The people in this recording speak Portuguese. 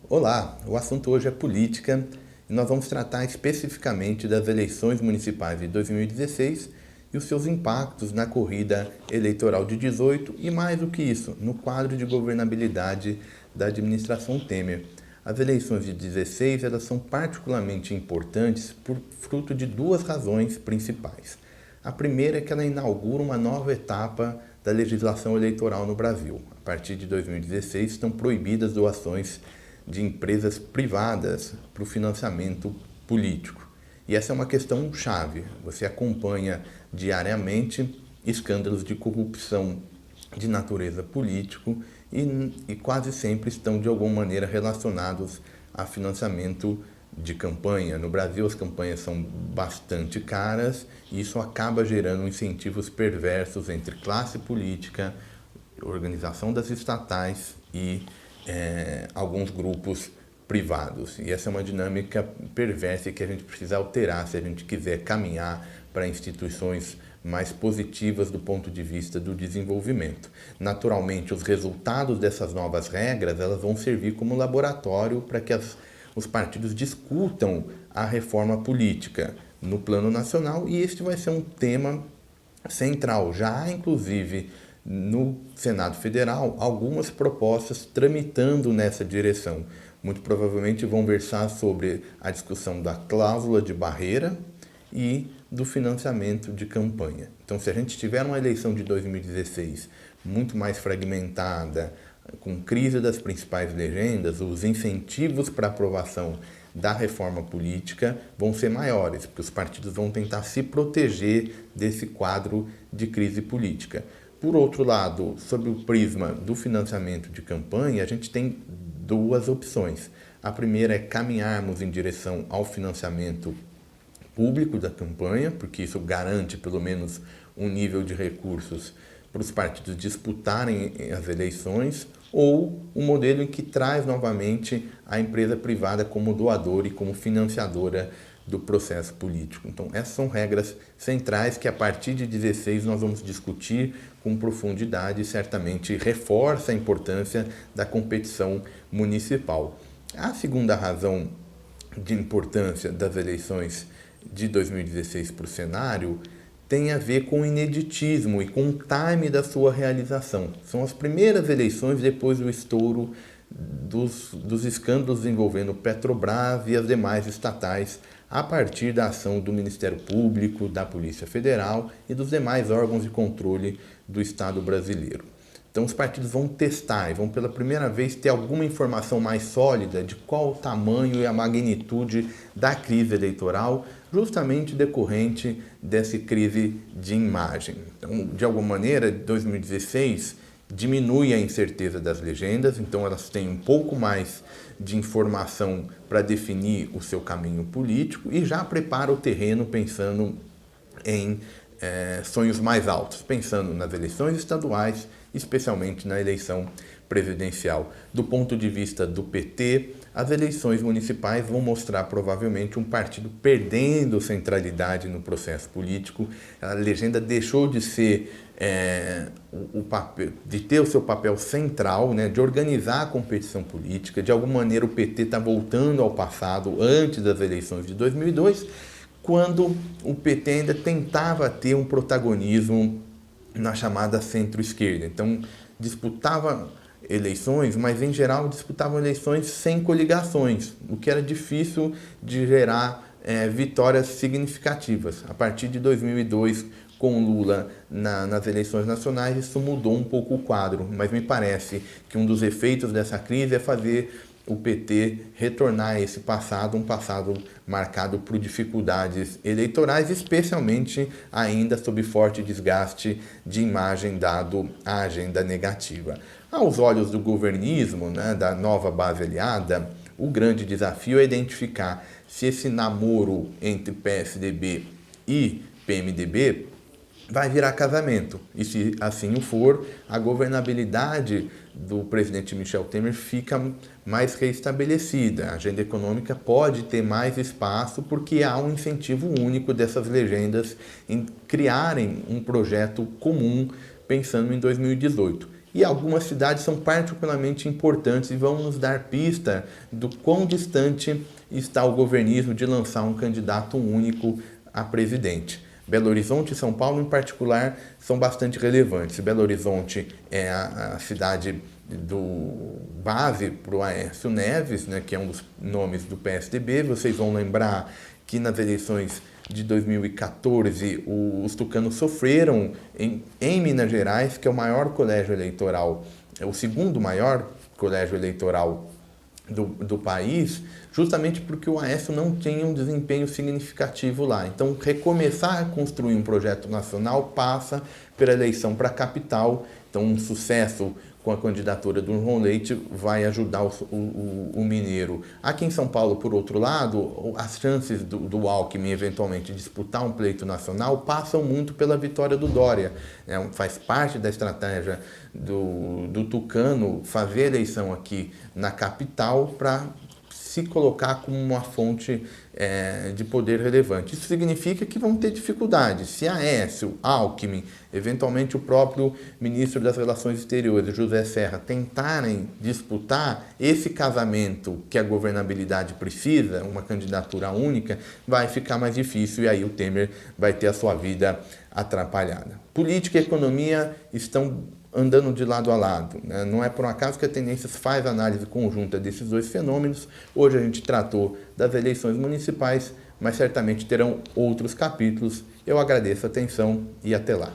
Olá, o assunto hoje é política e nós vamos tratar especificamente das eleições municipais de 2016 e os seus impactos na corrida eleitoral de 18 e mais do que isso, no quadro de governabilidade da administração Temer. As eleições de 16 elas são particularmente importantes por fruto de duas razões principais. A primeira é que ela inaugura uma nova etapa da legislação eleitoral no Brasil. A partir de 2016 estão proibidas doações de empresas privadas para o financiamento político. E essa é uma questão chave. Você acompanha diariamente escândalos de corrupção de natureza político e quase sempre estão de alguma maneira relacionados a financiamento de campanha. No Brasil as campanhas são bastante caras e isso acaba gerando incentivos perversos entre classe política, organização das estatais e alguns grupos privados. E essa é uma dinâmica perversa que a gente precisa alterar se a gente quiser caminhar para instituições mais positivas do ponto de vista do desenvolvimento. Naturalmente, os resultados dessas novas regras elas vão servir como laboratório para que os partidos discutam a reforma política no plano nacional e este vai ser um tema central. Já há, inclusive, no Senado Federal, algumas propostas tramitando nessa direção. Muito provavelmente vão versar sobre a discussão da cláusula de barreira e do financiamento de campanha. Então, se a gente tiver uma eleição de 2016 muito mais fragmentada, com crise das principais legendas, os incentivos para aprovação da reforma política vão ser maiores, porque os partidos vão tentar se proteger desse quadro de crise política. Por outro lado, sob o prisma do financiamento de campanha, a gente tem duas opções. A primeira é caminharmos em direção ao financiamento público da campanha, porque isso garante pelo menos um nível de recursos para os partidos disputarem as eleições, ou um modelo em que traz novamente a empresa privada como doadora e como financiadora do processo político. Então, essas são regras centrais que a partir de 16 nós vamos discutir com profundidade e certamente reforça a importância da competição municipal. A segunda razão de importância das eleições de 2016 para o cenário tem a ver com o ineditismo e com o time da sua realização. São as primeiras eleições depois do estouro dos escândalos envolvendo Petrobras e as demais estatais a partir da ação do Ministério Público, da Polícia Federal e dos demais órgãos de controle do Estado brasileiro. Então os partidos vão testar e vão pela primeira vez ter alguma informação mais sólida de qual o tamanho e a magnitude da crise eleitoral, justamente decorrente dessa crise de imagem. Então, de alguma maneira, 2016 diminui a incerteza das legendas, então elas têm um pouco mais de informação para definir o seu caminho político e já prepara o terreno pensando em sonhos mais altos, pensando nas eleições estaduais, especialmente na eleição presidencial. Do ponto de vista do PT, as eleições municipais vão mostrar provavelmente um partido perdendo centralidade no processo político. A legenda deixou de ser o papel, de ter o seu papel central, né, de organizar a competição política. De alguma maneira o PT está voltando ao passado antes das eleições de 2002, quando o PT ainda tentava ter um protagonismo na chamada centro-esquerda. Então, disputava eleições, mas em geral disputavam eleições sem coligações, o que era difícil de gerar vitórias significativas. A partir de 2002, com Lula nas eleições nacionais, isso mudou um pouco o quadro, mas me parece que um dos efeitos dessa crise é fazer o PT retornar a esse passado, um passado marcado por dificuldades eleitorais, especialmente ainda sob forte desgaste de imagem dado a agenda negativa. Aos olhos do governismo, né, da nova base aliada, o grande desafio é identificar se esse namoro entre PSDB e PMDB vai virar casamento. E se assim o for, a governabilidade do presidente Michel Temer fica mais reestabelecida. A agenda econômica pode ter mais espaço porque há um incentivo único dessas legendas em criarem um projeto comum pensando em 2018. e algumas cidades são particularmente importantes e vão nos dar pista do quão distante está o governismo de lançar um candidato único a presidente. Belo Horizonte e São Paulo, em particular, são bastante relevantes. Belo Horizonte é a cidade do base para o Aécio Neves, né, que é um dos nomes do PSDB. Vocês vão lembrar que nas eleições de 2014 os tucanos sofreram em Minas Gerais, que é o maior colégio eleitoral, é o segundo maior colégio eleitoral do país, justamente porque o Aécio não tinha um desempenho significativo lá. Então, recomeçar a construir um projeto nacional passa pela eleição para a capital. Então, um sucesso com a candidatura do João Leite vai ajudar o mineiro. Aqui em São Paulo, por outro lado, as chances do Alckmin eventualmente disputar um pleito nacional passam muito pela vitória do Dória. Faz parte da estratégia do tucano fazer a eleição aqui na capital para se colocar como uma fonte de poder relevante. Isso significa que vão ter dificuldades. Se Aécio, Alckmin, eventualmente o próprio ministro das Relações Exteriores, José Serra, tentarem disputar esse casamento que a governabilidade precisa, uma candidatura única, vai ficar mais difícil e aí o Temer vai ter a sua vida atrapalhada. Política e economia estão andando de lado a lado, né? Não é por um acaso que a Tendências faz análise conjunta desses dois fenômenos. Hoje a gente tratou das eleições municipais, mas certamente terão outros capítulos. Eu agradeço a atenção e até lá.